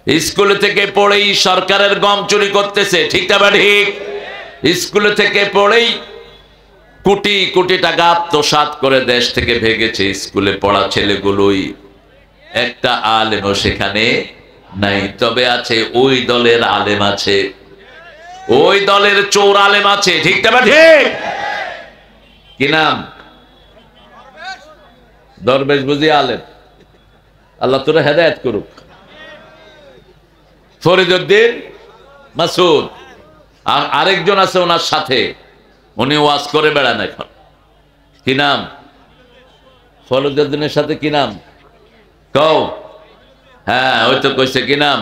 স্কুলে থেকে পড়েই সরকারের গম চুরি করতেছে, ঠিক না ঠিক? স্কুলে থেকে পড়েই কোটি কোটি টাকা আত্মসাৎ করে দেশ থেকে ভেগেছে। স্কুলে পড়া ছেলেগুলোই, একটা আলেমও সেখানে নাই। তবে আছে ওই দলের আলেম আছে, ওই দলের চোর আলেম আছে, ঠিক না ঠিক? কি নাম? দরবেশ বুঝি আলেম। আল্লাহ তোরা হেদায়েত করুক। ফরিদউদ্দিন মাসুদ আরেকজন আছে ওনার সাথে, উনি ওয়াজ করে বেড়ান এখন। কি নাম? ফরিদউদ্দিনের সাথে কি নাম কও? হ্যাঁ, ওই তো কইছে, কি নাম?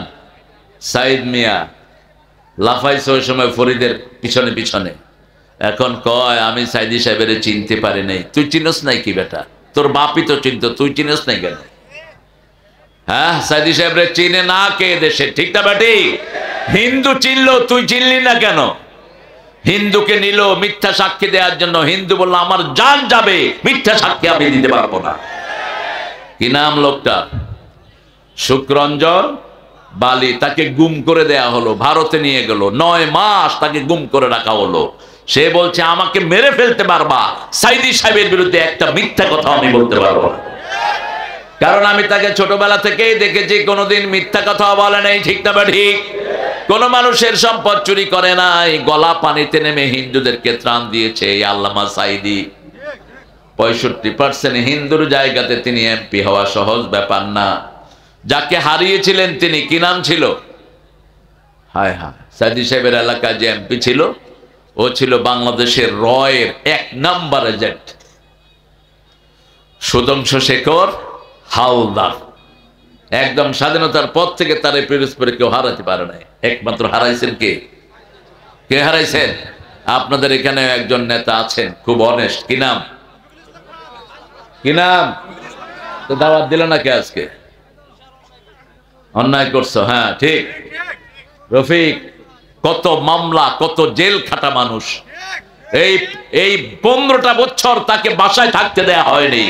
সাইদ মিয়া। লাফাইছে ওই সময় ফরিদের পিছনে পিছনে। এখন কয় আমি সাইদি সাহেবের চিনতে পারি নাই। তুই চিনস নাই কি বেটা? তোর বাপই তো চিনত, তুই চিনস নাই কেন? হ্যাঁ, সাইদি সাহেবরে চিনে না কে দেশে, ঠিক না বেটি? হিন্দু চিনলো, তুই চিনলি না কেন? হিন্দুকে নিল মিথ্যা সাক্ষী দেওয়ার জন্য। হিন্দু বলল আমার জান যাবে, মিথ্যা সাক্ষী আমি দিতে পারবো না। কি নাম লোকটা? সুখরঞ্জন বালি। তাকে গুম করে দেয়া হলো, ভারতে নিয়ে গেল। 9 মাস তাকে গুম করে রাখা হলো। সে বলছে আমাকে মেরে ফেলতে পারবা, সাইদি সাহেবের বিরুদ্ধে একটা মিথ্যা কথা আমি বলতে পারবো না, কারণ আমি তাকে ছোটবেলা থেকেই দেখেছি কোনোদিন মিথ্যা কথা বলে নাই, ঠিক না ঠিক? কোন মানুষের সম্পদ চুরি করে নাই। গলা পানিতে নেমে হিন্দুদেরকে ত্রাণ দিয়েছে এই আল্লামা সাইদি। 65% হিন্দুর জায়গাতে তিনি এমপি হওয়া সহজ ব্যাপার না। যাকে হারিয়েছিলেন তিনি, কি নাম ছিল? হায় হায়, সাইদি সাহেবের এলাকায় যে এমপি ছিল, ও ছিল বাংলাদেশের রয়ের 1 নাম্বার এজেন্ট, সুধাংশু শেখর হাওলাদার। একদম স্বাধীনতার পর থেকে তার এই পিরোজপুরে কেউ হারাতে পারে নাই। একমাত্র হারাইছেন কে? কে হারাইছেন? আপনাদের এখানে একজন নেতা আছেন খুব অনেস্ট। কি নাম? কি নাম? তো দাওয়াত দিল না কে আজকে? অন্যায় করছো, হ্যাঁ ঠিক। রফিক, কত মামলা, কত জেল খাটা মানুষ। এই 15টা বছর তাকে বাসায় থাকতে দেয়া হয়নি।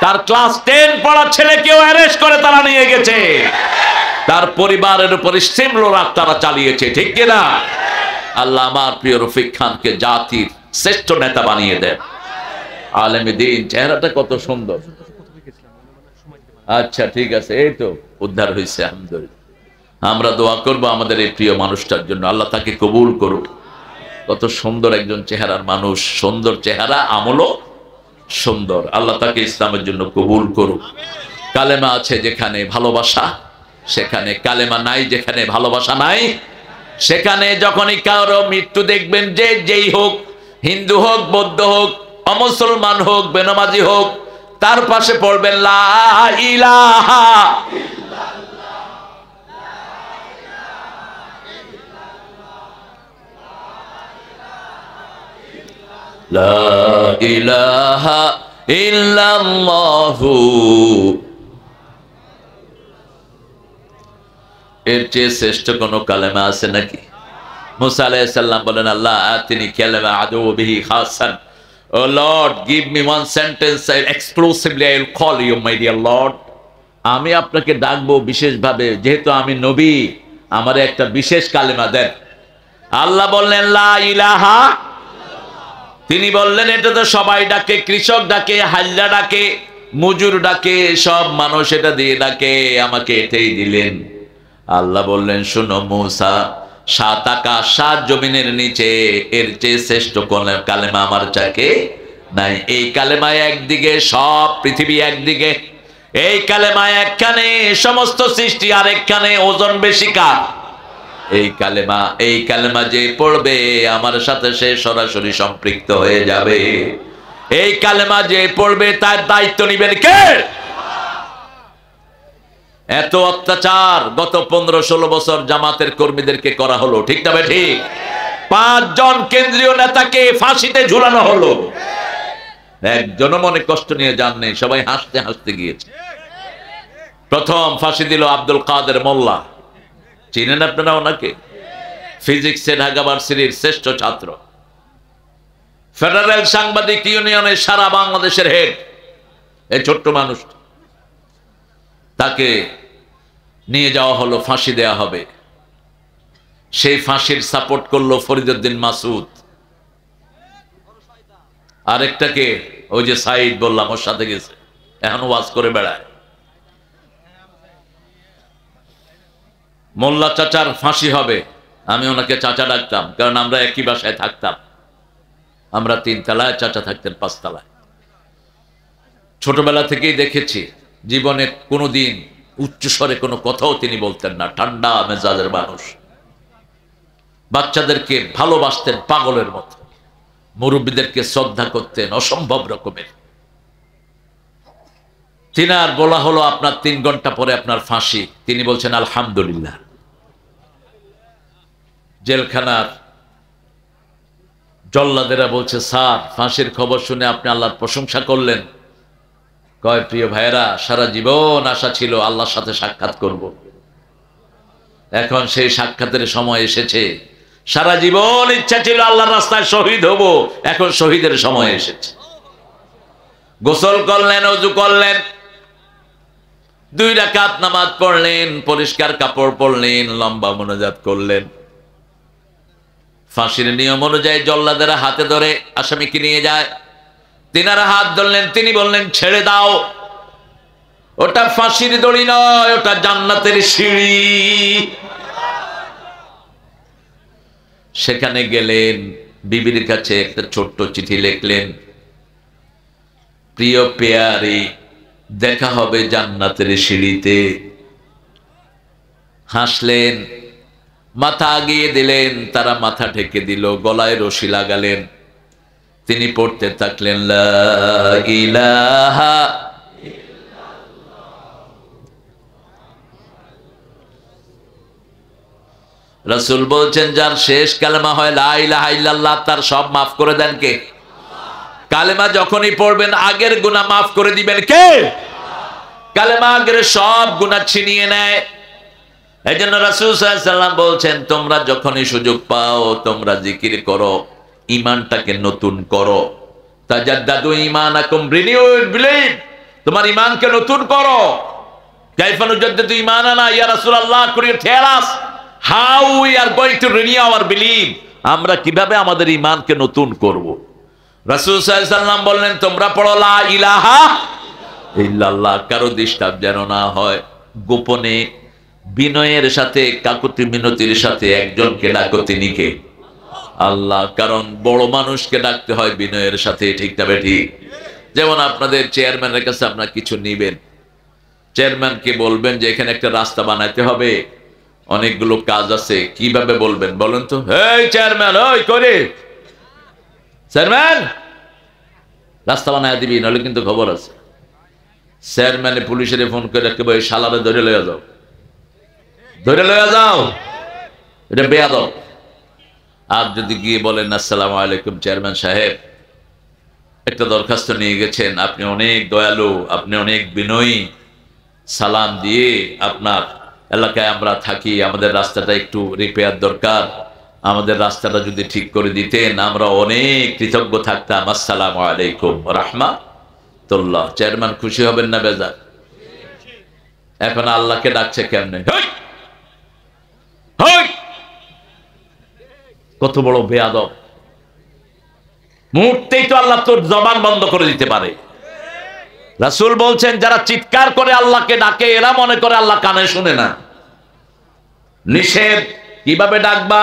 তার ক্লাস 10 পড়া ছেলেকেও অ্যারেস্ট করে তারা নিয়ে গেছে। তার পরিবারের উপর স্টিমরোলার তারা চালিয়েছে, ঠিক কিনা? আল্লাহ আমার প্রিয় রফিক খানকে জাতির শ্রেষ্ঠ নেতা বানিয়ে দেন। আলেমে দ্বীন, চেহারাটা কত সুন্দর। আচ্ছা ঠিক আছে, এই তো উদ্ধার হয়েছে, আলহামদুলিল্লাহ। আমরা দোয়া করব আমাদের এই প্রিয় মানুষটার জন্য, আল্লাহ তাকে কবুল করুক। কত সুন্দর একজন চেহারার মানুষ, সুন্দর চেহারা, আমলও সুন্দর। আল্লাহ তাকে ইসলামের জন্য কবুল করুক। কালেমা আছে যেখানে ভালোবাসা সেখানে, কালেমা নাই যেখানে ভালোবাসা নাই সেখানে। যখনই কারো মৃত্যু দেখবেন, যেই হোক, হিন্দু হোক, বৌদ্ধ হোক, অমুসলমান হোক, বেনামাজি হোক, তার পাশে পড়বেন লা ইলাহা লা ইলাহা ইল্লাল্লাহু। এর চেয়ে শ্রেষ্ঠ কোন কালেমা আছে নাকি? মুসা আলাইহিস সালাম বলেন, আল্লাহ আতিনি কালামা আদু বিহি খাসান। O Lord, give me one sentence exclusively I will call you my dear Lord. আমি আপনাকে ডাকবো বিশেষভাবে, যেহেতু আমি নবী, আমারে একটা বিশেষ কালেমা দেন। আল্লাহ বললেন লা ইলাহা। তিনি বললেন এটা তো সবাই ডাকে, কৃষক ডাকে, হাল্লা ডাকে, মজুর ডাকে, সব মানুষ এটা দিয়ে ডাকে, আমাকে এটাই দিলেন। আল্লাহ বললেন শোনো মূসা, 7 আকাশ 7 জমিনের নিচে এর চেয়ে শ্রেষ্ঠ কালেমা আমার চাকে নাই। এই কালেমায় একদিকে সব পৃথিবী, একদিকে এই কালেমায় একখানে সমস্ত সৃষ্টি, আর একখানে ওজন বেশি কার? এই কালেমা যে পড়বে আমার সাথে সে সরাসরি সম্পৃক্ত হয়ে যাবে। এই কালেমা যে পড়বে তার দায়িত্ব নিবেন কে? এত অত্যাচার গত 15-16 বছর জামাতের কর্মীদেরকে করা হলো, ঠিক না ঠিক? 5 জন কেন্দ্রীয় নেতাকে ফাঁসিতে ঝুলানো হলো। একজনও মনে কষ্ট নিয়ে যান নেই, সবাই হাসতে হাসতে গিয়েছে। প্রথম ফাঁসি দিল আব্দুল কাদের মোল্লা, চিনেন আপনারা ওনাকে? ফিজিক্সে ঢাকা ভার্সিটির শ্রেষ্ঠ ছাত্র, ফেডারেল সাংবাদিক ইউনিয়নের সারা বাংলাদেশের হেড। এই ছোট্ট মানুষ, তাকে নিয়ে যাওয়া হলো, ফাঁসি দেয়া হবে। সেই ফাঁসির সাপোর্ট করলো ফরিদউদ্দিন মাসুদ। আরেকটাকে ওই যে সাইদ বললাম, ওর সাথে গেছে, এখন ওয়াজ করে বেড়ায়। মোল্লা চাচার ফাঁসি হবে, আমি ওনাকে চাচা ডাকতাম, কারণ আমরা একই বাসায় থাকতাম। আমরা 3 তলায়, চাচা থাকতেন 5 তলায়। ছোটবেলা থেকেই দেখেছি, জীবনে কোনোদিন উচ্চস্বরে কোনো কথাও তিনি বলতেন না, ঠান্ডা মেজাজের মানুষ। বাচ্চাদেরকে ভালোবাসতেন পাগলের মতো, মুরব্বীদেরকে শ্রদ্ধা করতেন অসম্ভব রকমের। তিনার বলা হলো আপনার 3 ঘন্টা পরে আপনার ফাঁসি। তিনি বলছেন আলহামদুলিল্লাহ। জেলখানার জল্লাদেরা বলছে, স্যার ফাঁসির খবর শুনে আপনি আল্লাহর প্রশংসা করলেন। কয়, প্রিয় ভাইয়েরা, সারা জীবন আশা ছিল আল্লাহর সাথে সাক্ষাৎ করব, এখন সেই সাক্ষাতের সময় এসেছে। সারা জীবন ইচ্ছা ছিল আল্লাহর রাস্তায় শহীদ হব, এখন শহীদের সময় এসেছে। গোসল করলেন, ওযু করলেন, 2 রাকাত নামাজ পড়লেন, পরিষ্কার কাপড় পরলেন, লম্বা মোনাজাত করলেন। ফাঁসির নিয়ম অনুযায়ী জল্লাদেরা হাতে ধরে আসামিকে নিয়ে যায়। তিনারা হাত ধরলেন, তিনি বললেন ছেড়ে দাও, ওটা ফাঁসির দড়ি নয়, ওটা জান্নাতের সিঁড়ি। সেখানে গেলেন, বিবির কাছে একটা ছোট্ট চিঠি লিখলেন, প্রিয় পেয়ারি, দেখা হবে জান্নাতের সিঁড়িতে। হাসলেন, মাথা আগিয়ে দিলেন, তারা মাথা ঢেকে দিল, গলায় রশি লাগালেন। তিনি পড়তে থাকলেন, লা ইলাহা রাসূল বলছেন, যার শেষ কালেমা হয় লা ইলাহা ইল্লাল্লাহ, তার সব মাফ করে দেন কে? কালেমা যখনই পড়বেন আগের গুনাহ মাফ করে দিবেন কে? কালেমা আগের সব গুনাহ ছিনিয়ে নেয়। এইজন্য রাসূল সাল্লাল্লাহু আলাইহি ওয়াসাল্লাম বলছেন, তোমরা যখনই সুযোগ পাও তোমরা জিকির করো, ঈমানটাকে নতুন করো। তাজাদ্দাদু ঈমানাকুম, রিনিউ ইউর বিলিভ, তোমার ঈমানকে নতুন করো। কাইফা নুজাদ্দিদু ঈমানানা ইয়া রাসূলুল্লাহ, could you tell us how we are going to renew our belief? আমরা কিভাবে আমাদের ঈমানকে নতুন করব? রাসূল সাল্লাল্লাহু আলাইহি ওয়াসাল্লাম বললেন, তোমরা পড়ো লা ইলাহা ইল্লাল্লাহ। কারো ডিস্টার্ব যেন না হয়। গোপনে বিনয়ের সাথে, কাকুতি মিনতির সাথে একজনকে ডাকো, তিনি কে? আল্লাহ। কারণ বড় মানুষকে ডাকতে হয় বিনয়ের সাথে, ঠিক না বেঠিক? যেমন আপনাদের চেয়ারম্যানের কাছে আপনারা কিছু নিবেন, চেয়ারম্যানকে বলবেন যে এখানে একটা রাস্তা বানাইতে হবে, অনেকগুলো কাজ আছে, কিভাবে বলবেন বলেন তো? এই চেয়ারম্যান, ওই করে চেয়ারম্যান রাস্তা বানায় দিবি, নাহলে কিন্তু খবর আছে। চেয়ারম্যানে পুলিশের ফোন করে রাখবে, ওই শালারে ধরে লইয়া যাও, ধরে লইয়া যাও, এটা বেয়াদব। আর যদি গিয়ে বলেন, আসসালামু আলাইকুম চেয়ারম্যান সাহেব, একটা দরখাস্ত নিয়ে গেছেন, আপনি অনেক দয়ালু, আপনি অনেক বিনয়ী, সালাম দিয়ে, আপনার এলাকায় আমরা থাকি, আমাদের রাস্তাটা একটু রিপেয়ার দরকার, আমাদের রাস্তাটা যদি ঠিক করে দিতেন আমরা অনেক কৃতজ্ঞ থাকতাম, আসসালামু আলাইকুম রাহমাতুল্লাহ। চেয়ারম্যান খুশি হবেন না বেজার? এখন আল্লাহকে ডাকছে কেমনে? কত বড় বেয়াদব! মুহূর্তেই তো আল্লাহ তোর জবান বন্ধ করে দিতে পারে। রাসূল বলছেন, যারা চিৎকার করে আল্লাহকে ডাকে এরা মনে করে আল্লাহ কানে শুনে না। নিষেধ। কিভাবে ডাকবা?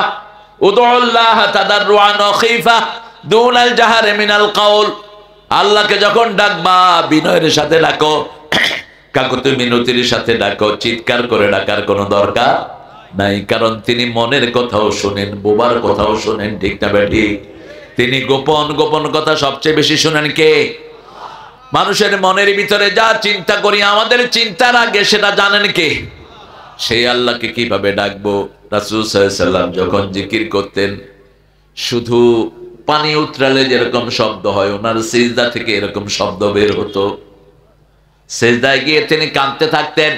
উদুল্লাহ তাদাররুআন ওয়া খীফা দুনাল জাহরি মিনাল কাউল। আল্লাহকে যখন ডাকবা বিনয়ের সাথে ডাকো, কাকুতি মিনতির সাথে ডাকো, চিৎকার করে ডাকার কোনো দরকার নাই। কারণ তিনি মনের কথাও শোনেন, বোবার কথাও শোনেন, ঠিক না বেঠিক? তিনি গোপন গোপন কথা সবচেয়ে বেশি শোনেন কে? মানুষের মনের ভিতরে যা চিন্তা করি আমাদের চিন্তার আগে সেটা জানেন কে? সেই আল্লাহকে কিভাবে ডাকবো? রাসূল সাল্লাল্লাহু আলাইহি ওয়াসাল্লাম যখন জিকির করতেন, শুধু পানি উতরালে যেরকম শব্দ হয়, ওনার সিজদা থেকে এরকম শব্দ বের হতো। সিজদায় গিয়ে তিনি কাঁদতে থাকতেন,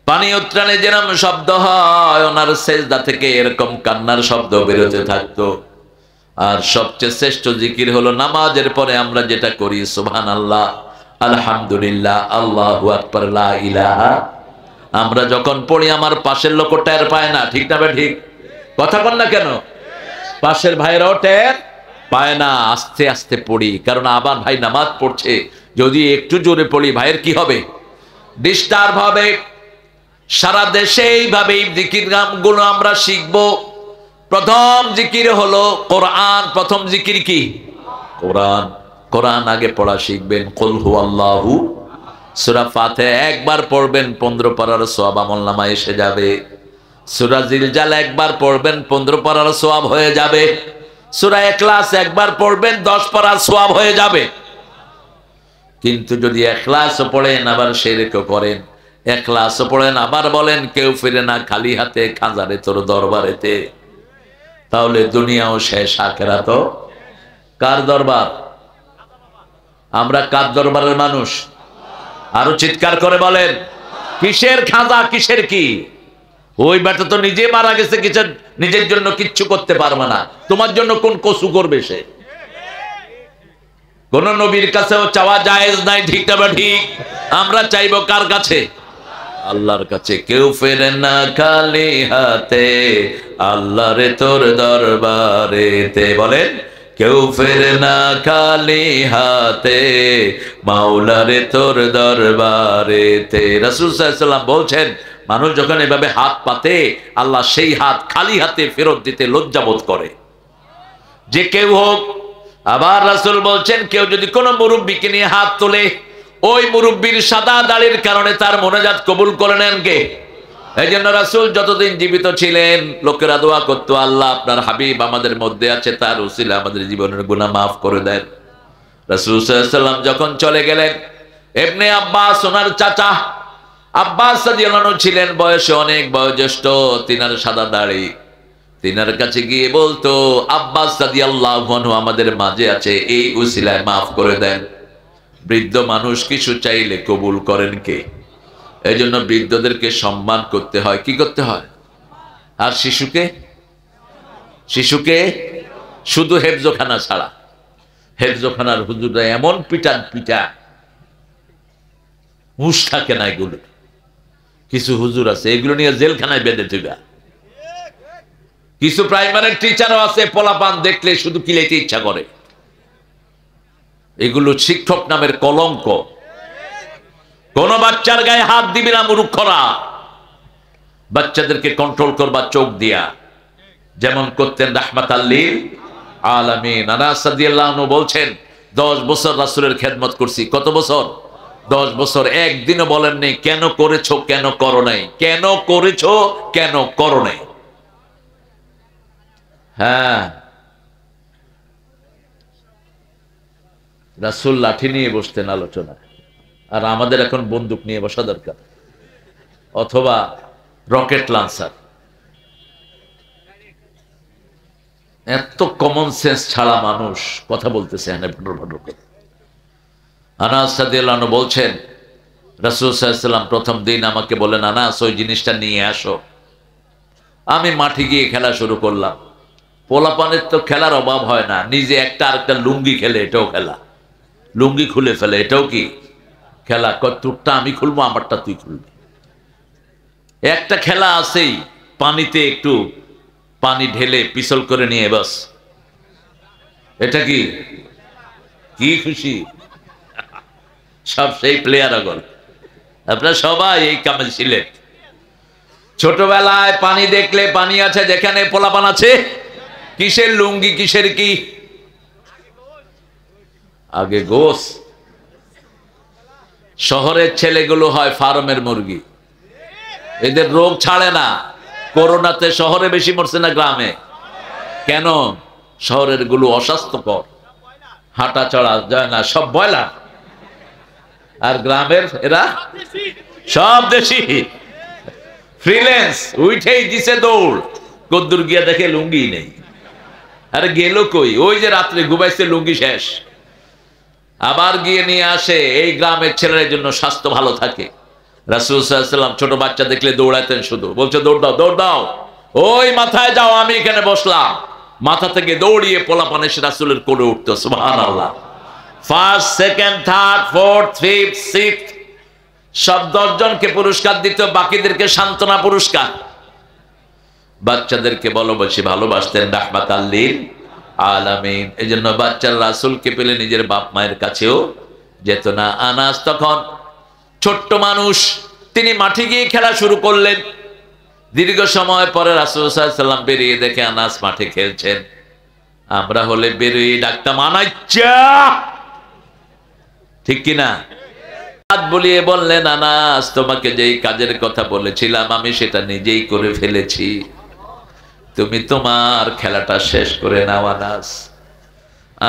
পানি উতরালে যেরকম শব্দ হয়, ওনার সিজদা থেকে এরকম কান্নার শব্দ বেরোতে থাকতো। আর সবচেয়ে শ্রেষ্ঠ জিকির হলো নামাজের পরে আমরা যেটা করি, সুবহানাল্লাহ, আলহামদুলিল্লাহ, আল্লাহু আকবার, লা ইলাহা। আমরা যখন পড়ি আমার পাশের লোক টের পায় না, ঠিক না? ঠিক কথা বল না কেন? পাশের ভাইরাও টের পায় না, আস্তে আস্তে পড়ি, কারণ আবার ভাই নামাজ পড়ছে, যদি একটু জোরে পড়ি ভাইয়ের কি হবে? ডিস্টার্ব হবে। সারা দেশে এইভাবে জিকির নামগুলো আমরা শিখবো। প্রথম জিকির হলো কোরআন। প্রথম জিকির কি? কোরআন। কোরআন আগে পড়া শিখবেন। কুল হুয়াল্লাহু, সূরা ফাতিহা একবার পড়বেন, 15 পারার সওয়াব আমলনামায় এসে যাবে। সূরা জিলজাল একবার পড়বেন, 15 পারার সওয়াব হয়ে যাবে। সূরা ইখলাস একবার পড়বেন, 10 পারার সওয়াব হয়ে যাবে। কিন্তু যদি ইখলাসও পড়েন আবার শিরকও করেন, ইখলাসও পড়েন আবার বলেন কেউ ফিরে না খালি হাতে খাজারে তোর দরবারেতে, তাহলে দুনিয়াও শেষ, আখিরাতও। কার দরবার? আমরা কার দরবারের মানুষ? আরো চিৎকার করে বলেন, কিসের খাজা, কিসের কি? ওই বেটা তো নিজে মারা গেছে, কিছু নিজের জন্য কিচ্ছু করতে পারবে না, তোমার জন্য কোন কসু করবে সে? কোন নবীর কাছেও চাওয়া জায়েজ নাই, ঠিক না? ঠিক। আমরা চাইবো কার কাছে? আল্লাহর কাছে। কেউ ফেরে না খালি হাতে, আল্লাহরে তোর দরবারেতে। বলেন, কেউ ফেরে না খালি হাতে, মাওলারে তোর দরবারেতে। রাসূল সাল্লাল্লাহু আলাইহি ওয়াসাল্লাম বলছেন, মানুষ যখন এভাবে হাত পাতে, আল্লাহ সেই হাত খালি হাতে ফেরত দিতে লজ্জাবোধ করে, যে কেউ হোক। আবার রাসূল বলছেন, কেউ যদি কোনো মুরব্বিকে নিয়ে হাত তোলে, ওই মুরব্বির সাদা দাড়ির কারণে তার মোনাজাত কবুল করে নেন কে? এই জন্য রাসূল যতদিন জীবিত ছিলেন লোকেরা দোয়া করতো, আল্লাহ আপনার হাবিব আমাদের মধ্যে আছে, তার উসিলা আমাদের জীবনের গুনাহ মাফ করে দেন। রাসূল সাল্লাল্লাহু আলাইহি ওয়াসাল্লাম যখন চলে গেলেন, ইবনে আব্বাস, ওনার চাচা আব্বাস রাদিয়াল্লাহু আনহু ছিলেন বয়সে অনেক বয়োজ্যেষ্ঠ, তিনার সাদা দাড়ি। তিনার কাছে গিয়ে বলতো, আব্বাস রাদিয়াল্লাহু আনহু আমাদের মাঝে আছে, এই উসিলায় মাফ করে দেন। বৃদ্ধ মানুষ কিছু চাইলে কবুল করেন কে? এই জন্য বৃদ্ধদেরকে সম্মান করতে হয়। কি করতে হয়? আর শিশুকে শুধু হেফজখানা ছাড়া, হেফজখানার হুজুররা এমন পিটান পিটা, হুঁশ থাকে না এগুলো। কিছু হুজুর আছে এগুলো নিয়ে জেলখানায় বেঁধে দিবা। কিছু প্রাইমারি টিচারও আছে, পোলাপান দেখলে শুধু কিলাইতে ইচ্ছা করে। এগুলো শিক্ষক নামের কলঙ্ক। কোন বাচ্চার গায়ে হাত দিবি না মূর্খরা। বাচ্চাদেরকে কন্ট্রোল করবা চোখ দিয়া, যেমন করতেন রাহমাতাল লিল আলামিন। আনাস রাদিয়াল্লাহু আনহু বলছেন, 10 বছর রাসূলের খেদমত করছি। কত বছর? 10 বছর। একদিনও বলেননি কেন করেছো, কেন করো নাই, কেন করেছো, কেন করো নাই। হ্যাঁ, রাসূল লাঠি নিয়ে বসতেন আলোচনা, আর আমাদের এখন বন্দুক নিয়ে বসা দরকার, অথবা রকেট লঞ্চার। এত কমন সেন্স ছাড়া মানুষ কথা বলতেছে এখানে ভটর ভটর করে। আনাস রাদিয়াল্লাহু আনহু বলছেন, রাসূল সাল্লাল্লাহু আলাইহি ওয়াসাল্লাম প্রথম দিন আমাকে বলেন, আনাস ওই জিনিসটা নিয়ে আসো। আমি মাঠে গিয়ে খেলা শুরু করলাম। পোলাপানের তো খেলার অভাব হয় না, নিজে একটা আরেকটা লুঙ্গি খেলে এটাও খেলা, লুঙ্গি খুলে ফেলে এটাও কি খেলা। তোরটা আমি খুলবো, আমারটা তুই খুলবি। একটা খেলা আছেই, পানিতে একটু পানি ঢেলে পিছল করে নিয়ে বাস। এটা কি কি খুশি, সব সেই প্লেয়ার আগল। আপনারা সবাই এই কামে ছিলেন। ছোটবেলায় পানি দেখলে, পানি আছে যেখানে পোলাপান আছে, কিসের লুঙ্গি, কিসের কি? আগে গোস। শহরের ছেলেগুলো হয় ফার্মের মুরগি, এদের রোগ ছাড়ে না। করোনাতে শহরে বেশি মরছে না গ্রামে? কেন? শহরের গুলো অস্বাস্থ্যকর, হাঁটা চড়া যায় না, সব ব্রয়লার। আর গ্রামের এরা সব দেশি। ফ্রিল্যান্স উঠেই দিছে দৌড়, কদ্দুর গিয়া দেখে লুঙ্গি নেই। আরে গেল কই? ওই যে রাত্রে ঘুমাইছে, লুঙ্গি শেষ। আবার গিয়ে নিয়ে আসে। এই গ্রামের ছেলের জন্য স্বাস্থ্য ভালো থাকে। রাসূল সাল্লাল্লাহু আলাইহি ওয়াসাল্লাম ছোট বাচ্চা দেখলে দৌড়াতেন, শুধু বলছে দৌড় দাও, দৌড় দাও, ওই মাথায় যাও, আমি এখানে বসলাম। মাথা থেকে দৌড়িয়ে পোলাপান এসে রাসূলের কোলে উঠতো। সুবহানাল্লাহ। First, second, third, fourth, fifth, sixth, সব 10 জনকে পুরস্কার দিত, বাকিদেরকে সান্ত্বনা পুরস্কার। বাচ্চাদেরকে বলো বেশি ভালোবাসতেন, রাহমাতাল লিল আলামিন। এই জন্য বাচ্চারা রাসূলকে পেলে নিজের বাপ মায়ের কাছেও যেত না। আনাস তখন ছোট্ট মানুষ, তিনি মাঠে গিয়ে খেলা শুরু করলেন। দীর্ঘ সময় পরে রাসূল সাল্লাল্লাহু আলাইহি ওয়াসাল্লাম বেরিয়ে দেখে আনাস মাঠে খেলছেন। আমরা হলে বেরিয়ে ডাকতাম, আনাচ্চা, ঠিক কিনা? হাত বলিয়ে বললেন, আনাস, তোমাকে যেই কাজের কথা বলেছিলাম আমি সেটা নিজেই করে ফেলেছি, তুমি তোমার খেলাটা শেষ করে নাও আনাস।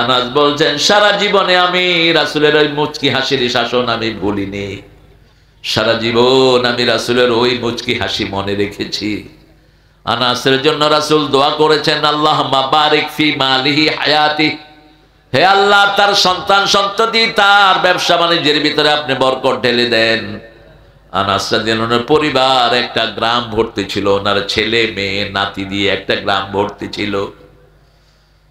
আনাস বলছেন, সারা জীবনে আমি রাসূলের ওই মুচকি হাসির শাসন আমি ভুলিনি, সারা জীবন আমি রাসূলের ওই মুচকি হাসি মনে রেখেছি। আনাসের জন্য রাসূল দোয়া করেছেন, আল্লাহুম্মা বারিক ফি মালিহি হায়াতি, হে আল্লাহ তার সন্তান সন্ততি তার ব্যবসা বাণিজ্যের ভিতরে আপনি বরকত ঢেলে দেন। আনাস রাদিয়াল্লাহু আনহুর পরিবার একটা গ্রাম ভর্তি ছিল, ওনার ছেলে মেয়ে নাতি দিয়ে একটা গ্রাম ভর্তি ছিল।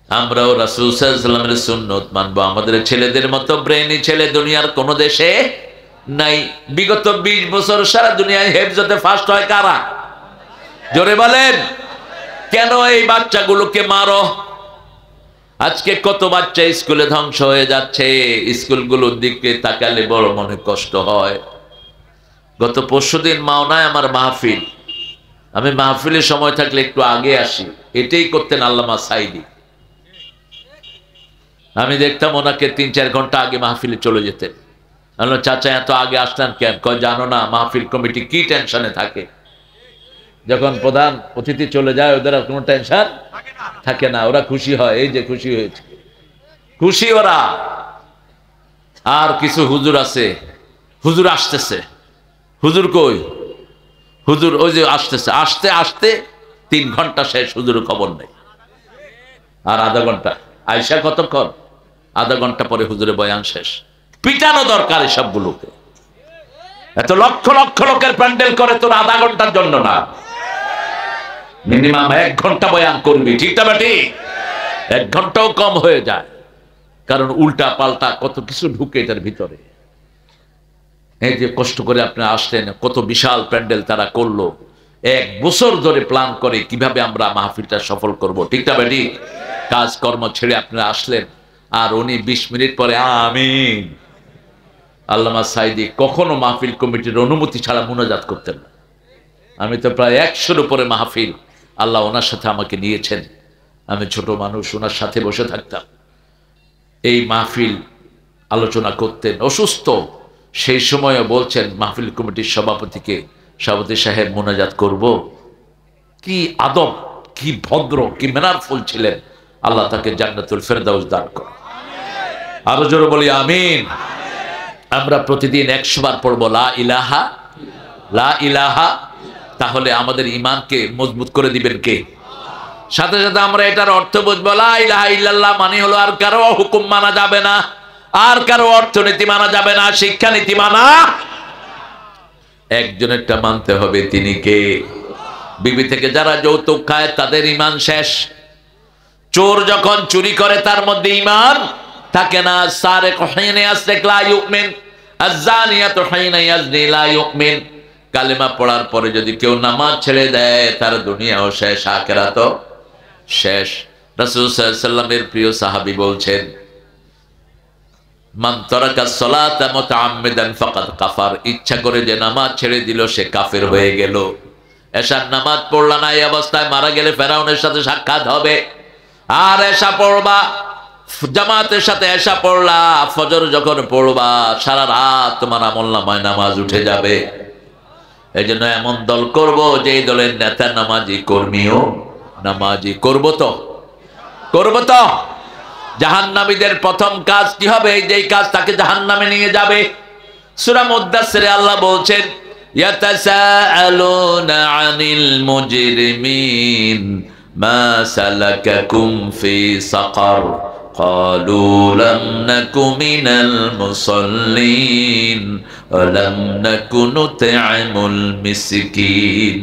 আমরাও রাসূল সাল্লাল্লাহু আলাইহি ওয়াসাল্লামের সুন্নত মানবো। আমাদের ছেলেদের মতো ব্রেইনি ছেলে দুনিয়ার কোন দেশে নাই। বিগত 20 বছর সারা দুনিয়ায় হেফজতে ফার্স্ট হয় কারা? জোরে বলেন। কেন এই বাচ্চাগুলোকে মারো? আজকে কত বাচ্চা স্কুলে ধ্বংস হয়ে যাচ্ছে, স্কুলগুলোর দিকে তাকালে বড় মনে কষ্ট হয়। গত পরশুদিন মাওনায় আমার মাহফিল, আমি মাহফিলের সময় থাকলে একটু আগে আসি, এটাই করতেন আল্লামা সাইদি। আমি দেখতাম ওনাকে 3-4 ঘন্টা আগে মাহফিলে চলে যেতেন। বললাম, চাচা এত আগে আসলেন কেন? কয়, জানো না মাহফিল কমিটি কি টেনশনে থাকে, যখন প্রধান অতিথি চলে যায় ওদের আর কোনো টেনশন থাকে না, ওরা খুশি হয়, এই যে খুশি হয়েছে, খুশি ওরা। আর কিছু হুজুর আছে, হুজুর আসতেছে, হুজুর কই? হুজুর ওই যে আসতেছে, আসতে আসতে 3 ঘন্টা শেষ, হুজুর খবর নেই। আর আধা ঘন্টা, আয়সা কতক্ষণ? আধা ঘন্টা পরে হুজুরের বয়ান শেষ। পিটানো দরকার এসবগুলোকে। এত লক্ষ লক্ষ লোকের প্যান্ডেল করে তোর আধা ঘন্টার জন্য না, মিনিমাম 1 ঘন্টা বয়ান করবি, ঠিক না বেটি? 1 ঘন্টাও কম হয়ে যায়, কারণ উল্টা পাল্টা কত কিছু ঢুকে এটার ভিতরে। এই যে কষ্ট করে আপনি আসলেন, কত বিশাল প্যান্ডেল তারা করলো, 1 বছর ধরে প্ল্যান করে কিভাবে আমরা মাহফিলটা সফল করব, ঠিক না বেটি? কাজকর্ম ছেড়ে আপনারা আসলেন, আর উনি 20 মিনিট পরে আমিন। আল্লামা সাইদি কখনো মাহফিল কমিটির অনুমতি ছাড়া মুনাজাত করতেন না। আমি তো প্রায় 100-এর উপরে মাহফিল আল্লাহ ওনার সাথে আমাকে নিয়েছেন। আমি ছোট মানুষ, ওনার সাথে বসে থাকতাম, এই মাহফিল আলোচনা করতেন। অসুস্থ সেই সময়ও বলছেন মাহফিল কমিটির সভাপতিকে, সভাপতি সাহেব মুনাজাত করব। কি আদব, কি ভদ্র, কি ম্যানারফুল ছিলেন। আল্লাহ তাকে জান্নাতুল ফেরদাউস দান করুন। আরো জোরে বলি আমিন। আমরা প্রতিদিন 100 বার পড়ব লা ইলাহা, লা ইলাহা। তাহলে আমাদের ঈমানকে মজবুত করে দিবেন কে? সাথে সাথে আমরা এটার অর্থ বুঝবো, লা ইলাহা ইল্লাল্লাহ মানে হলো আর কারো হুকুম মানা যাবে না, আর কারো অর্থনীতি মানা যাবে না, শিক্ষানীতি মানা একজনেরটা মানতে হবে, তিনি কে? বিবি থেকে যারা যৌতুক খায় তাদের ঈমান শেষ। চোর যখন চুরি করে তার মধ্যে ঈমান থাকে না। সারিক হিনা ইয়াসরিক লা ইউমিন, আয-যানিয়াতু হিনা ইয়াজনি লা ইউমিন। কালেমা পড়ার পরে যদি কেউ নামাজ ছেড়ে দেয় তার দুনিয়াও শেষ, আখিরাতও শেষ। রাসূল সাল্লাল্লাহু আলাইহি ওয়াসাল্লামের প্রিয় সাহাবী বলছেন, মান তারাকা সালাতা মুতাআম্মিদান ফাকাদ কাফার। ইচ্ছা করে যে নামাজ ছেড়ে দিল সে কাফের হয়ে গেল। এশার নামাজ পড়লা না, এই অবস্থায় মারা গেলে ফেরাউনের সাথে সাক্ষাৎ হবে। আর এশা পড়বা, জামাতের সাথে এশা পড়লা, ফজর যখন পড়বা সারা রাত তোমার আমলনামায় নামাজ উঠে যাবে। এই জন্য এমন দল করব যে দলের নেতা নামাজি, কর্মীও নামাজি। করবো তো? করবো তো? জাহান্নামীদের প্রথম কাজ কি হবে? যেই কাজ তাকে জাহান্নামে নিয়ে যাবে। সূরা মুদ্দাসসিরে আল্লাহ বলছেন, ইয়াতাসাআলুনা আনিল মুজরিমিন মা সালাকাকুম ফি সাকার ক্বালু লাম নাকু মিনাল মুসাল্লিন ওয়া লাম নাকু নুত'আমুল মিসকিন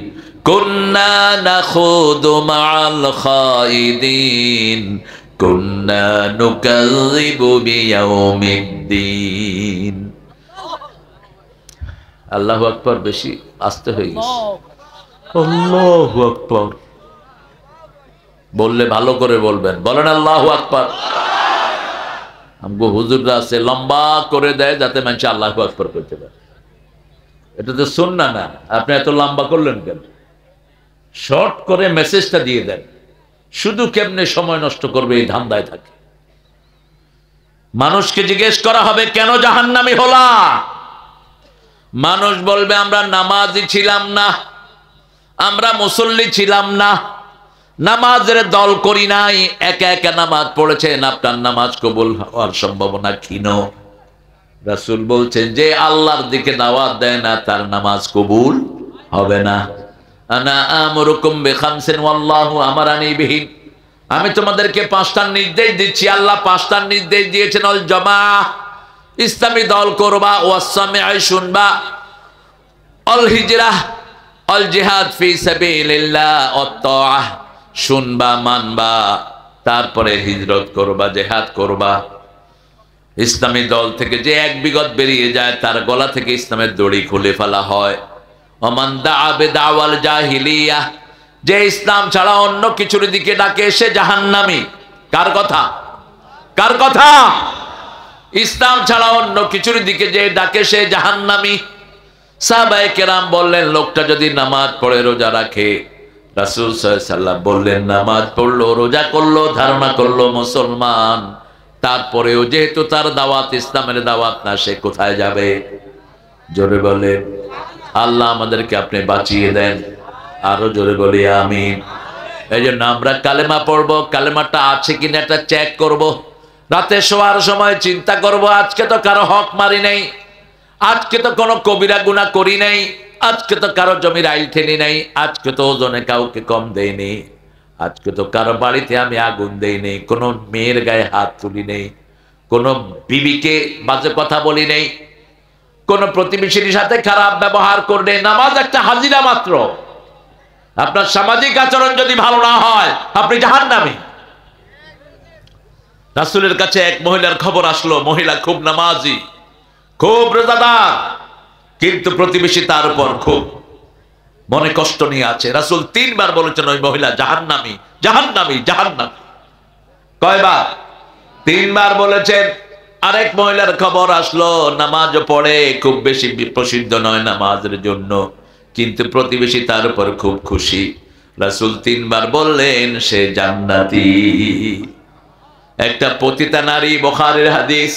কুন্না নাখুদু মা'আল খাইদিন কুন্না নুকাযযিবু বিয়াউমিদ্দিন। আল্লাহু আকবার বেশি আস্তে হয়ে গেছে। আল্লাহু আকবার বললে ভালো করে বলবেন, বলেন আল্লাহু আকবার। আমগো হুজুররা আছে লম্বা করে দেয় যাতে মানুষ আল্লাহু আকবার করতে পারে। এটা তো সুন্নাহ না, আপনি এত লম্বা করলেন কেন? শর্ট করে মেসেজটা দিয়ে দেন। শুধু কেমনে সময় নষ্ট করবে এই ধান্দায় থাকে। মানুষকে জিজ্ঞেস করা হবে কেন জাহান্নামী হলা? মানুষ বলবে আমরা নামাজি ছিলাম না, আমরা মুসল্লি ছিলাম না, নামাজের দল করি নাই, একা একা নামাজ পড়েছেন, আপনার নামাজ কবুল হওয়ার সম্ভাবনা ক্ষীণ। রাসূল বলছেন যে আল্লাহর দিকে দাওয়াত দেয় না তার নামাজ কবুল হবে না। আনা আমরুকুম বিখামসিন ওয়াল্লাহু আমারানি বিহি, আমি তোমাদেরকে 5টা নির্দেশ দিচ্ছি, আল্লাহ 5টা নির্দেশ দিয়েছেন। আল জামাআহ, ইসলামী দল করবা, ওয়াস সামিআ, শুনবা, আল হিজরাহ, আল জিহাদ ফি সাবিলিল্লাহ, আত তাআহ, শুনবা মানবা, তারপরে হিজরত করবা, জিহাদ করবা। ইসলামী দল থেকে যে এক বিগত বেরিয়ে যায় তার গলা থেকে ইসলামের দড়ি খুলে ফেলা হয়। ওমান দাআ বিদাওয়াল জাহিলিয়াহ, যে ইসলাম ছাড়া অন্য কিছুর দিকে ডাকে সে জাহান্নামী। কার কথা? কার কথা? ইসলাম ছাড়া অন্য কিছুর দিকে যে ডাকে সে জাহান্নামী। সাহাবায়ে কেরাম বললেন লোকটা যদি নামাজ পড়ে রোজা রাখে, রাসূল সাল্লাল্লাহু আলাইহি ওয়াসাল্লাম বললেন নামাজ পড়লো, রোজা করলো, ধারণা করলো মুসলমান, তারপরেও যেহেতু তার দাওয়াত ইসলামের দাওয়াত না, সে কোথায় যাবে? জোরে বলেন আল্লাহ আমাদেরকে আপনি বাঁচিয়ে দেন। আরো জোরে বলি আমিন। এই জন্য আমরা কালেমা পড়বো, কালেমাটা আছে কিনা একটা চেক করব। রাতে শোয়ার সময় চিন্তা করব আজকে তো কারো হক মারি নেই, আজকে তো কোনো কবিরা গুনাহ করি নাই, আজকে তো কারো জমির আইল ঠেনি নাই, আজকে তো ওজনে কাউকে কম দেয়নি, আজকে তো কারো বাড়িতে আমি আগুন দেইনি, কোনো মেয়ের গায়ে হাত তুলি নেই, কোনো বিবিকে বাজে কথা বলি নেই, কোনো প্রতিবেশীর সাথে খারাপ ব্যবহার করলে। নামাজ একটা হাজিরা মাত্র। আপনার সামাজিক আচরণ যদি ভালো না হয় আপনি জাহান্নামী। রাসূলের কাছে এক মহিলার খবর আসলো, মহিলা খুব নামাজি, খুব রোজাদার, কিন্তু প্রতিবেশী তার উপর খুব মনে কষ্ট নিয়ে আছে। রাসূল 3 বার বলেছেন ওই মহিলা জাহান্নামী, জাহান্নামী, জাহান্নামী। কয়বার? 3 বার বলেছেন। আরেক মহিলার খবর আসলো, নামাজও পড়ে, খুব বেশি প্রসিদ্ধ নয় নামাজের জন্য, কিন্তু প্রতিবেশী তার উপর খুব খুশি। রাসূল 3 বার বললেন সে জান্নাতি। একটা পতিতা নারী, বুখারীর হাদিস,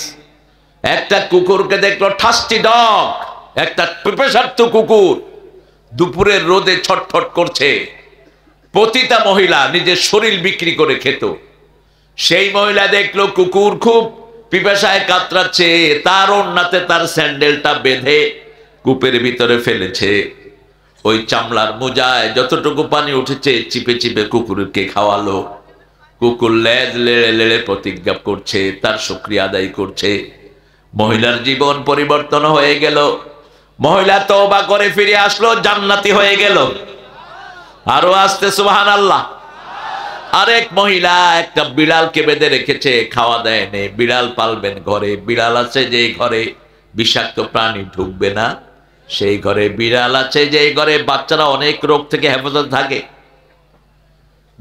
একটা কুকুরকে দেখলো, ঠাস্টি ডগ, একটা পেশার্ত কুকুর দুপুরের রোদে ছটফট করছে। পতিতা মহিলা নিজের শরীর বিক্রি করে খেত। সেই মহিলা দেখলো কুকুর খুব পিপাসায় কাতরাচ্ছে, তার ওড়নাতে তার স্যান্ডেলটা বেঁধে কূপের ভিতরে ফেলেছে। ওই চামড়ার মোজায় যতটুকু পানি উঠেছে চিপে চিপে কুকুরকে খাওয়ালো। কুকুর লেজ লেড়ে লেড়ে প্রতিজ্ঞা করছে, তার শুকরিয়া আদায় করছে। মহিলার জীবন পরিবর্তন হয়ে গেল। মহিলা তওবা করে ফিরে আসলো, জান্নাতি হয়ে গেল। আরো আসতে সুবহানাল্লাহ। আরেক মহিলা একটা বিড়ালকে বেঁধে রেখেছে, খাওয়া দেয়নি। বিড়াল পালবেন ঘরে, বিড়াল আছে যে ঘরে বিষাক্ত প্রাণী ঢুকবে না, সেই ঘরে বিড়াল আছে যে ঘরে বাচ্চারা অনেক রোগ থেকে হেফাজত থাকে।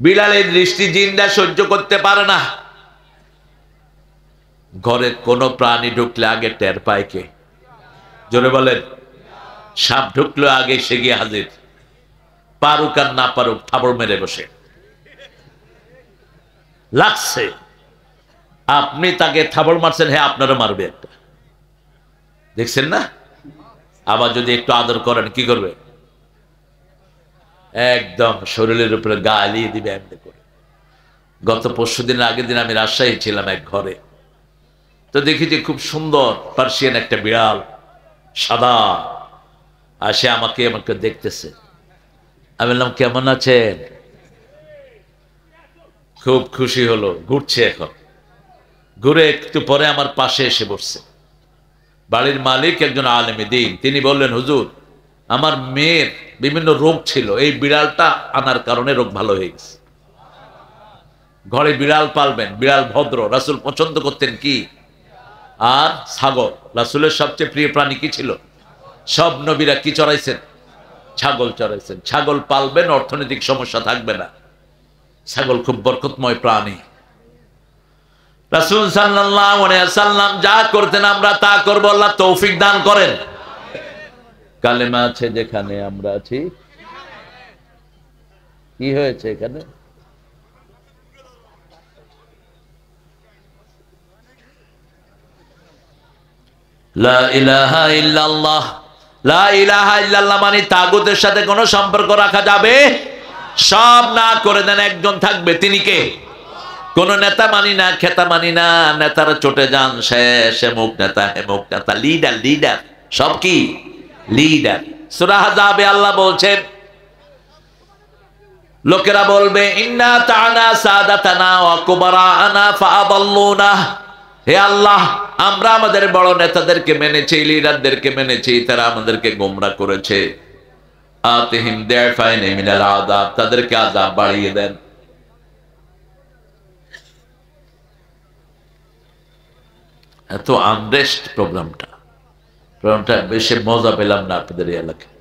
বিড়ালের দৃষ্টি জিন্দা সহ্য করতে পারে না। ঘরে কোনো প্রাণী ঢুকলে আগে টের পায় কে? জোরে বলেন। সাপ ঢুকলো আগে সে গিয়ে হাজির, পারুক আর না পারুক থাবড় মেরে বসে। লাগছে আপনি তাকে থাবড় মারছেন, হ্যাঁ আপনারও মারবে একটা, দেখছেন না? আবার যদি একটু আদর করেন কি করবে? একদম শরীরের উপরে গা এলিয়ে দিবে এমনি করে। গত পরশুদিনের আগের দিন আমি রাজশাহী ছিলাম এক ঘরে, তো দেখি যে খুব সুন্দর পার্সিয়ান একটা বিড়াল, সাদা, আর সে আমাকে দেখতেছে। আমি বললাম কেমন আছেন? খুব খুশি হলো, ঘুরছে। এখন ঘুরে একটু পরে আমার পাশে এসে বসছে। বাড়ির মালিক একজন আলেম দ্বীন, তিনি বললেন হুজুর আমার মেয়ের বিভিন্ন রোগ ছিল, এই বিড়ালটা আনার কারণে রোগ ভালো হয়ে গেছে। ঘরে বিড়াল পালবেন, বিড়াল ভদ্র। রাসূল পছন্দ করতেন কি? আর ছাগল। রাসূলের সবচেয়ে প্রিয় প্রাণী কি ছিল? সব নবীরা কি চড়াইছেন? ছাগল চড়াইছেন। ছাগল পালবেন, অর্থনৈতিক সমস্যা থাকবে না। ছাগল খুব বরকতময় প্রাণী। রাসূল সাল্লাল্লাহু আলাইহি ওয়াসাল্লাম যা করতেন আমরা তা করব, আল্লাহ তৌফিক দান করেন। কালেমা আছে যেখানে আমরা আছি, কি হয়েছে এখানে? লা ইলাহা ইল্লাল্লাহ। লা ইলাহা ইল্লাল্লাহ মানে তাগুতের সাথে কোনো সম্পর্ক রাখা যাবে, সব না করে দেন, একজন থাকবে, তিনি কে? কোন নেতা মানি না, খেতা মানি না, নেতারা চটে যান, শেষ মুখ নেতা, হেমুক নেতা, লিডার লিডার, সব কি লিডার। সূরা আহজাবে আল্লাহ বলছেন, লোকেরা বলবে ইন্না তা'না সাদাতানা ওয়া কুবারানা ফাআদাল্লুনা, হে আল্লাহ আমরা আমাদের বড় নেতাদেরকে মেনেছি, লিডারদেরকে মেনেছি, তারা আমাদেরকে গোমরাহ করেছে। আতিহিম দিফাইন মিনাল আযাব, তাদেরকে আযাব বাড়িয়ে দেন। এত আনরেস্ট প্রোগ্রামটা বেশি মজা পেলাম না আপনাদের এই এলাকায়।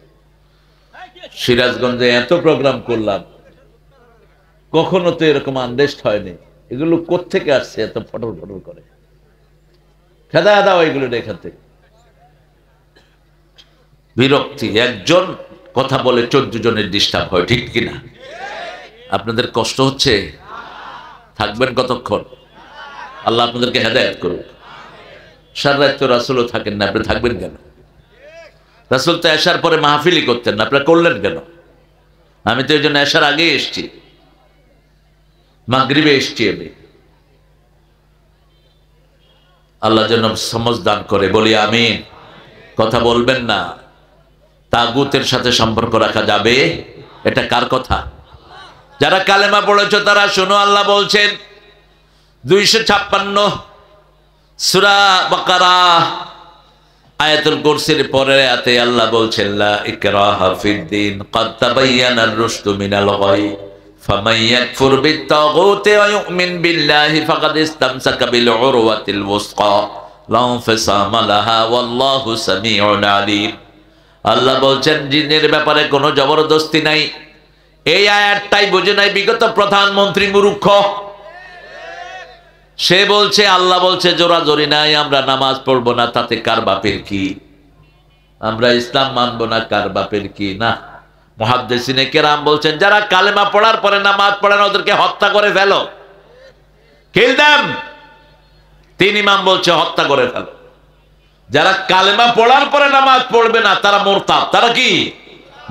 সিরাজগঞ্জে এত প্রোগ্রাম করলাম, কখনো তো এরকম আনরেস্ট হয়নি। এগুলো কোত্থেকে আসছে এত ফটর ফটর করে? খেদা দাও এগুলো এখান থেকে। বিরক্তি, একজন কথা বলে 14 জনের ডিস্টার্ব হয়, ঠিক কিনা? আপনাদের কষ্ট হচ্ছে? থাকবেন কতক্ষণ? আল্লাহ আপনাদেরকে হেদায়েত করুক। সারা রাত তো রাসূলও থাকেন না, আপনি থাকবেন কেন? রাসূল তো এশার পরে মাহফিলই করতেন না, আপনারা করলেন কেন? আমি তো এই জন্য এশার আগে এসছি, মাগরিবে এসছি আমি। আল্লাহ যেন সমঝ দান করে, বলি আমিন। কথা বলবেন না। তাগুতের সাথে সম্পর্ক রাখা যাবে, এটা কার কথা? যারা কালেমা পড়েছো তারা শোনো, আল্লাহ বলছেন 256 সূরা বাকারা আয়াতুল কুরসির পরের আয়াতে আল্লাহ বলছেন লা ইকরাহা ফিদ্দিন ক্বাদ তাবায়্যানার রুশদু মিনাল গায় ফামান ইয়াকফুর বিত-তাগুতি ওয়া ইউমিন বিল্লাহি ফাকাদ ইসতামসাকা বিল উরওয়াতিল ওয়াসকা লা ইনফিসামা লাহা ওয়াল্লাহু সামিউন আলীম। আল্লাহ বলছেন জিনের ব্যাপারে কোনো জবরদস্তি নাই। এই আয়াতটাই বুঝে নাই বিগত প্রধানমন্ত্রী মূর্খ। সে বলছে আল্লাহ বলছে জোরাজোরি নাই, আমরা নামাজ পড়বো না, তাতে কার বাপের কি? আমরা ইসলাম মানবো না, কার বাপের কি? না, মুহাদ্দিসিনে কেরাম বলছেন যারা কালেমা পড়ার পরে নামাজ পড়ে না ওদেরকে হত্যা করে ফেলো, কিল দেম। 3 ইমাম বলছে হত্যা করে ফেলো। যারা কালেমা পড়ার পরে নামাজ পড়বে না তারা মুরতাদ। তারা কি?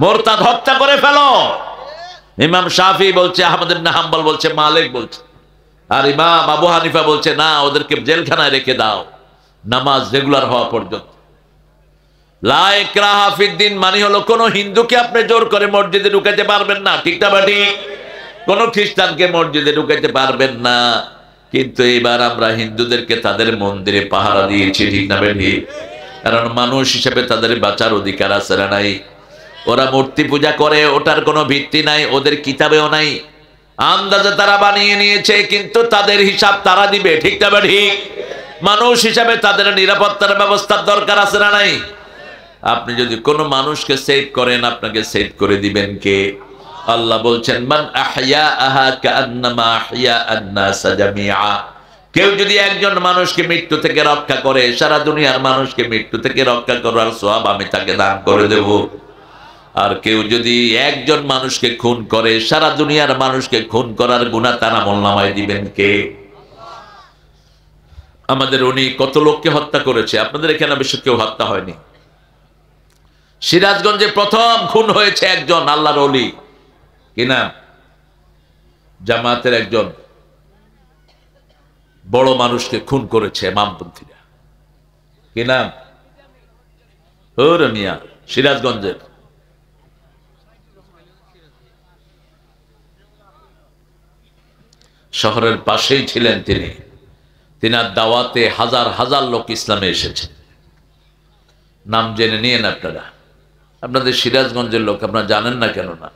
মুরতাদ, হত্যা করে ফেলো। ইমাম শাফি বলছে, আহমদ ইবনে হাম্বল বলছে, মালিক বলছে, আর ইমাম আবু হানিফা বলছে না, ওদেরকে জেলখানায় রেখে দাও নামাজ রেগুলার হওয়া পর্যন্ত। লা ইকরাহা ফিদ্দিন মানে হলো কোন হিন্দুকে আপনি জোর করে মসজিদে ঢুকাইতে পারবেন না, ঠিক না বাটি? কোন খ্রিস্টানকে মসজিদে ঢুকাইতে পারবেন না। কিন্তু এবার আমরা হিন্দুদেরকে তাদের মন্দিরে পাহারা দিয়েছি, ঠিক না বাটি? কারণ মানুষ হিসেবে তাদের বাঁচার অধিকার আছে না নাই? ওরা মূর্তি পূজা করে, ওটার কোনো ভিত্তি নাই, ওদের কিতাবেও নাই। আন্দাজে তারা বানিয়ে নিয়েছে, কিন্তু তাদের হিসাব তারা দিবে, ঠিক না ঠিক? মানুষ হিসাবে তাদের নিরাপত্তার ব্যবস্থার দরকার আছে না নাই? আপনি যদি কোনো মানুষকে সেভ করেন, আপনাকে সেভ করে দিবেন কে? আল্লাহ বলছেন মান আহইয়াহা কাআন্নামা আহইয়া আন-নাস জামিআ। কেউ যদি একজন মানুষকে মৃত্যু থেকে রক্ষা করে, সারা দুনিয়ার মানুষকে মৃত্যু থেকে রক্ষা করার সওয়াব আমি তাকে দান করে দেব। আর কেউ যদি একজন মানুষকে খুন করে, সারা দুনিয়ার মানুষকে খুন করার গুনাহ তার আমলনামায় দিবেন কে? আমাদের উনি কত লোককে হত্যা করেছে, আপনাদের এখানে অবশ্য কেউ হত্যা হয়নি। সিরাজগঞ্জে প্রথম খুন হয়েছে একজন আল্লাহর ওলি, কি নাম? জামাতের একজন বড় মানুষকে খুন করেছে বামপন্থীরা, কি নাম? ওরে মিয়া, সিরাজগঞ্জের। শহরের পাশেই ছিলেন তিনি। তিনার দাওয়াতে হাজার হাজার লোক ইসলামে এসেছে। নাম জেনে নিয়েন আপনারা। আপনাদের সিরাজগঞ্জের লোক, আপনারা জানেন না কেন? না,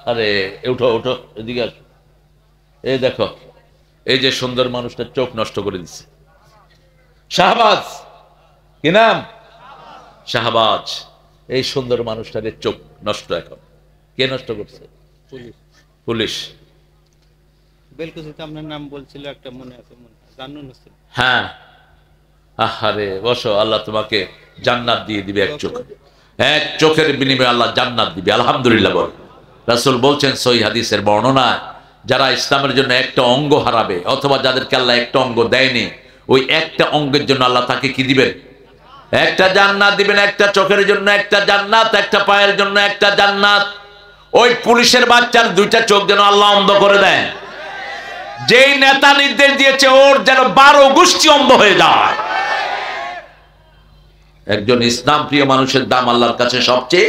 আরে উঠো উঠো, এদিকে আসো। এই দেখো, এই যে সুন্দর মানুষটার চোখ নষ্ট করে দিচ্ছে। শাহবাজ, কি নাম? শাহবাজ। এই সুন্দর মানুষটার চোখ নষ্ট। এখন কে নষ্ট করছে? পুলিশ। বেলকুচিতে আপনার নাম বলছিল একটা, মনে আছে? জান্নুন হোসেন। হ্যাঁ, আহারে বসো, আল্লাহ তোমাকে জান্নাত দিয়ে দিবে। এক চোখের বিনিময়ে আল্লাহ জান্নাত দিবে। আলহামদুলিল্লাহ বল। রাসূল বলছেন সহিহ হাদিসের বর্ণনা, যারা ইসলামের জন্য একটা অঙ্গ হারাবে, অথবা যাদেরকে আল্লাহ একটা অঙ্গ দেয়নি, ওই একটা অঙ্গের জন্য আল্লাহ তাকে কি দিবেন? একটা জান্নাত দিবেন। একটা চোখের জন্য একটা জান্নাত, একটা পায়ের জন্য একটা জান্নাত। ওই পুলিশের বাচ্চার দুইটা চোখ যেন আল্লাহ অন্ধ করে দেন। যেই নেতা নির্দেশ দিয়েছে ওর যেন 12 গোষ্ঠী অন্ধ হয়ে যায়। একজন ইসলাম প্রিয় মানুষের দাম আল্লাহর কাছে সবচেয়ে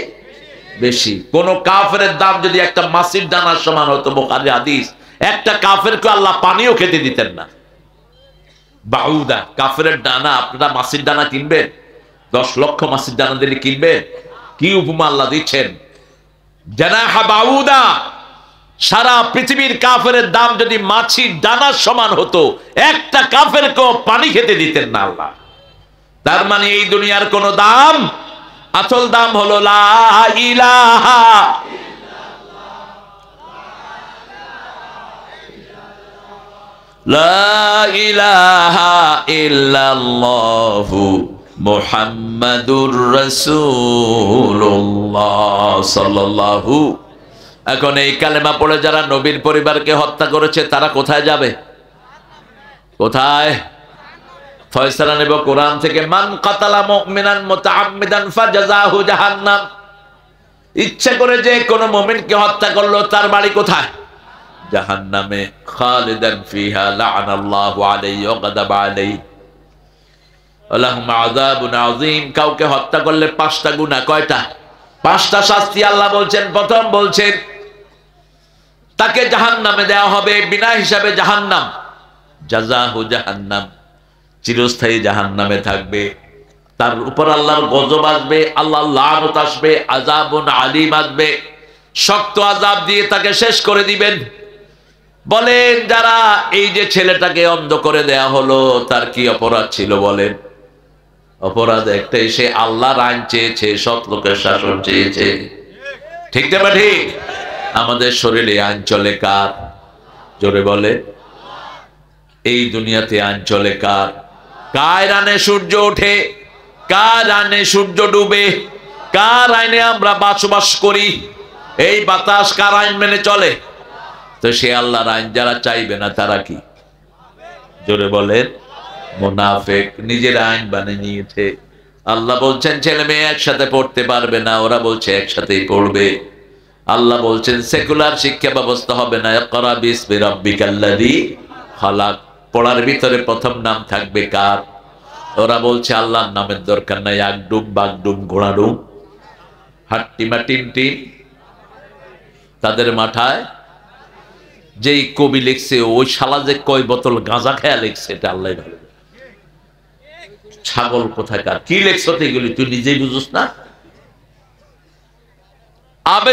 বেশি। কোন কাফেরের দাম যদি একটা মাছির দানার সমান হতো, বুখারী হাদিস, একটা কাফেরকে আল্লাহ পানিও খেতে দিতেন না। বাউদা, কাফেরের দানা। আপনারা মাছির দানা কিনবেন? 10 লক্ষ মাছির দানা দিলে কিনবেন? কি উপমা আল্লাহ দিচ্ছেন! জানাহা বাউদা। সারা পৃথিবীর কাফেরের দাম যদি মাছির দানার সমান হতো, একটা কাফেরকেও পানি খেতে দিতেন না আল্লাহ। তার মানে এই দুনিয়ার কোন দাম, আসল দাম হলো লা ইলাহা ইল্লাল্লাহু মুহাম্মাদুর রাসূলুল্লাহ সাল্লাল্লাহু। এখন এই কালেমা পড়ে যারা নবীর পরিবারকে হত্যা করেছে তারা কোথায় যাবে? কোথায়? ফয়সালা নেব কোরআন থেকে। মান কাতালা মুমিনান মুতাআম্মিদান ফাজাযাহু জাহান্নাম। ইচ্ছা করে যে কোন মুমিনকে হত্যা করলো তার বাড়ি কোথায়? জাহান্নামে। খালিদান ফিহা লা'নাল্লাহু আলাইহি ওয়া গাদাবা আলাইহি লাহুম আযাবুন আযীম। কাউকে হত্যা করলে 5টা গুনাহ। কয়টা? 5টা শাস্তি আল্লাহ বলছেন। প্রথম বলছেন তাকে জাহান্নামে দেওয়া হবে, বিনা হিসাবে জাহান্নাম। জাযাহু জাহান্নাম, চিরস্থায়ী জাহান্নামে থাকবে। তার উপর আল্লাহর গজব আসবে, আল্লাহর লানত আসবে, আযাবুন আলীম আসবে। শক্ত আযাব দিয়ে তাকে শেষ করে দিবেন। বলেন, যারা এই যে ছেলেটাকে অন্ধ করে দেয়া হলো, তার কি অপরাধ ছিল বলেন? অপরাধ একটাই, সে আল্লাহর আইন চেয়েছে, সৎ লোকের শাসন চেয়েছে। ঠিক না ঠিক? আমাদের শরীরে আইন চলে কার? জোরে বলে। এই দুনিয়াতে আইন চলে কার? কার আইনে সূর্য ওঠে, কার আইনে সূর্য ডুবে, কার আইনে আমরা বসবাস করি? এই বাতাস কার আইন মেনে চলে? তো সে আল্লাহর আইন যারা চাইবে না তারা কি? জোরে বলেন। মুনাফিক। নিজের আইন বানিয়ে নিয়েছে। আল্লাহ বলছেন ছেলে মেয়ে একসাথে পড়তে পারবে না, ওরা বলছে একসাথেই পড়বে। আল্লাহ বলছেন সেকুলার শিক্ষা ব্যবস্থা হবে না। ইকরা বিসমি রাব্বিকাল্লাযী খালাক। পড়ার ভিতরে প্রথম নাম থাকবে কার? ওরা বলছে আল্লাহর নামের দরকার নাই। আগডুম বাগডুম ঘোড়াডুম হাট্টিমা টিমটিম। তাদের মাথায় যেই কবি লিখছে, ওই শালা যে কয় বোতল গাঁজা খেয়া লিখছে, এটা আল্লাহ ভালো। ছাগল কোথাকার, কি লেখছ এগুলি? তুই নিজেই বুঝুস না? আবে